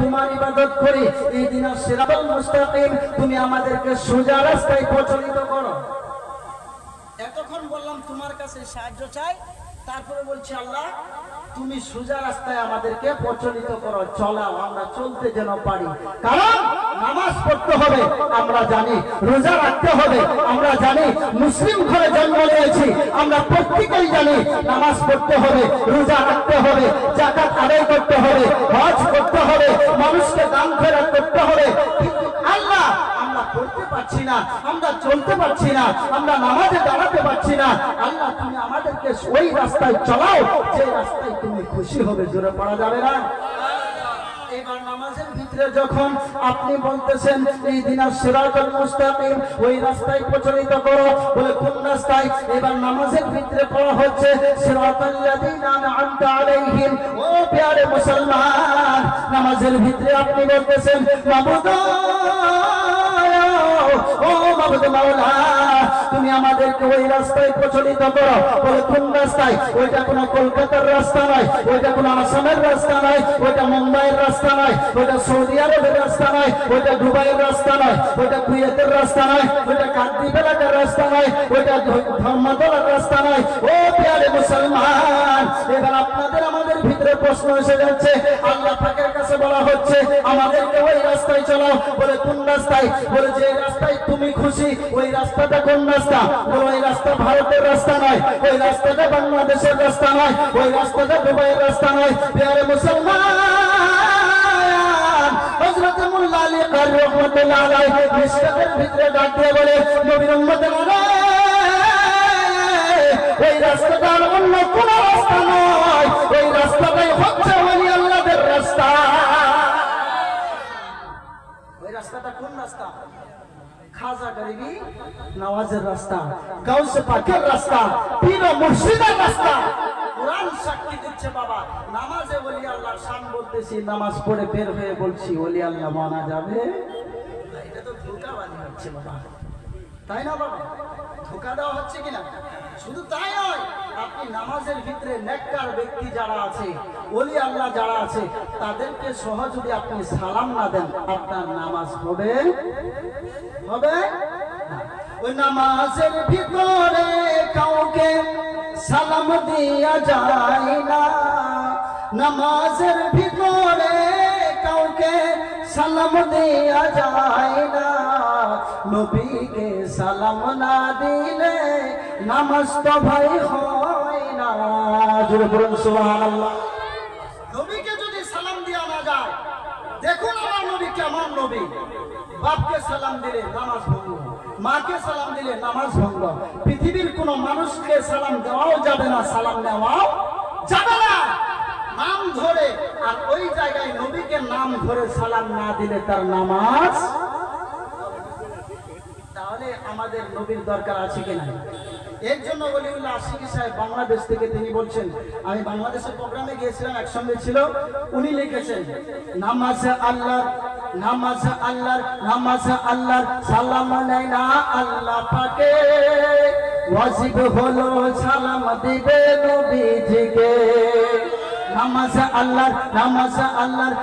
তোমার ইবাদত করি ইহদিনাস সিরাতাল মুস্তাকিম, তুমি আমাদেরকে সোজা রাস্তায় পরিচালিত করো। এতক্ষণ বললাম তোমার কাছে সাহায্য চাই, তারপরে বলছি আল্লাহ তুমি সোজা রাস্তায় আমাদেরকে পরিচালিত করো, চলাও, আমরা চলতে যেন পারি। কারণ নামাজ পড়তে হবে আমরা জানি, রোজা রাখতে হবে আমরা জানি, মুসলিম ঘরে জন্ম নিয়েছি আমরা প্রত্যেকেই জানি নামাজ পড়তে হবে, রোজা রাখতে হবে, যাকাত আদায় করতে হবে, হজ করতে হবে, মানুষকে দান খয়রাত করতে হবে। কিন্তু আল্লাহ আমরা পড়তে পারছি না, আমরা চলতে পারছি না, আমরা নামাজে দাঁড়াতে পারছি না। আল্লাহ তুমি আমাদেরকে ওই রাস্তায় চলাও যে রাস্তায় তুমি খুশি হবে। জোরে পড়া যাবে না? এবার নামাজের ভিতরে যখন আপনি বলতেছেন ইহদিনাস সিরাতাল মুস্তাকিম, ওই রাস্তায় পরিচালিত করো, বলে কোন রাস্তায়? এবার নামাজের ভিতরে পড়া হচ্ছে সিরাতাল লাযিনা আন'আমতা আলাইহিম। ও প্যারে মুসলমান, নামাজের ভিতরে আপনি বলতেছেন মাবুদ, ও মাবুদ মাওলা, তুমি আমাদেরকে ওই রাস্তায় পরিচালিত করো। বলে কোন রাস্তায়? ওইটা কোনো কলকাতার রাস্তা নয়, ওইটা কোনো আসামের রাস্তা নয়, ওইটা মুম্বাইয়ের রাস্তা নয়, ওইটা সৌদি আরবের রাস্তা নয়, ওইটা দুবাইয়ের রাস্তা নয়, ওইটা কুয়েতের রাস্তা নয়, ওইটা কাকদ্বীপ এলাকার রাস্তা নয়, ওইটা ধর্মতলার রাস্তা নয়। ও প্যারে মুসলমান, এবার আপনাদের আমাদের ভিতরে প্রশ্ন এসে যাচ্ছে, আল্লাহ পাকের কাছে বলা হচ্ছে আমাদেরকে ওই রাস্তায় চলাও। বলে কোন রাস্তায়? বলে যে রাস্তায় তুমি খুশি। ওই রাস্তাটা কোন রাস্তা? বলে ওই রাস্তা ভারতের রাস্তা নয়, ওই রাস্তাটা বাংলাদেশের রাস্তা নয়, ওই রাস্তাটা দুবাইয়ের রাস্তা নয়। প্যারে মুসলমান, হযরত মোল্লা আলী কারি রাহমাতুল্লাহ আলাইহি মিশকাতের ভিতরে ডাক দিয়ে বলে নবীর উম্মতের ওই রাস্তাটা অন্য কোন রাস্তা নয়, ওই রাস্তাটাই হচ্ছে ওলি আল্লাহদের রাস্তা। ওই রাস্তাটা কোন রাস্তা? খাজা গরিবি নওয়াজের রাস্তা, গাউসে পাকের রাস্তা, পীর ও মুর্শিদের রাস্তা। কুরআন সাক্ষী দিচ্ছে বাবা, নামাজে ওলি আল্লাহর শান বলতেছি, নামাজ পড়ে বের হয়ে বলছি ওলি আল্লাহ মানা যাবে? এটা তো ধোঁকাবাজি হচ্ছে বাবা, তাই না বাবা? ধোঁকা দেওয়া হচ্ছে কিনা? শুধু তাই নয়, আপনি নামাজের ভিতরে নেককার ব্যক্তি যারা আছে, ওলি আল্লাহ যারা আছে, তাদেরকে সহ যদি আপনি সালাম না দেন, আপনার নামাজ হবে? হবে? ওই নামাজের ভিতরে কাউকে সালাম দিয়া যায় না, নামাজের ভিতরে কাউকে সালাম দেয়া যায় না। নবীকে সালাম না দিলে নামাজ তো ভাই হয় না। জোরে বলুন সুবহানাল্লাহ। নবীকে যদি সালাম দেয়া না যায়, দেখুন আমার নবী কেমন নবী। বাপকে সালাম দিলে নামাজ ভঙ্গ, মাকে সালাম দিলে নামাজ ভঙ্গ। পৃথিবীর কোন মানুষকে সালাম দেওয়াও যাবে না, সালাম নেওয়াও যাবে না। নাম ধরে, আর ওই জায়গায় নবীকে নাম ধরে সালাম না দিলে তার নামাজ। তাহলে আমাদের নবীর দরকার আছে কিনা? এর জন্য ওলিউল্লাহ আশিকি সাহেব বাংলাদেশ থেকে তিনি বলছেন, আমি বাংলাদেশের প্রোগ্রামে গিয়েছিলাম, একসঙ্গে ছিল, উনি লিখেছেন নামাজ আল্লাহর, নামাজ আল্লাহর, নামাজ আল্লাহর, সালাম নেয় না আল্লাহ পাকে, ওয়াজিব হলো সালাম দিবে নবীজিকে। নামাজ আল্লাহর, নামাজ আল্লাহর।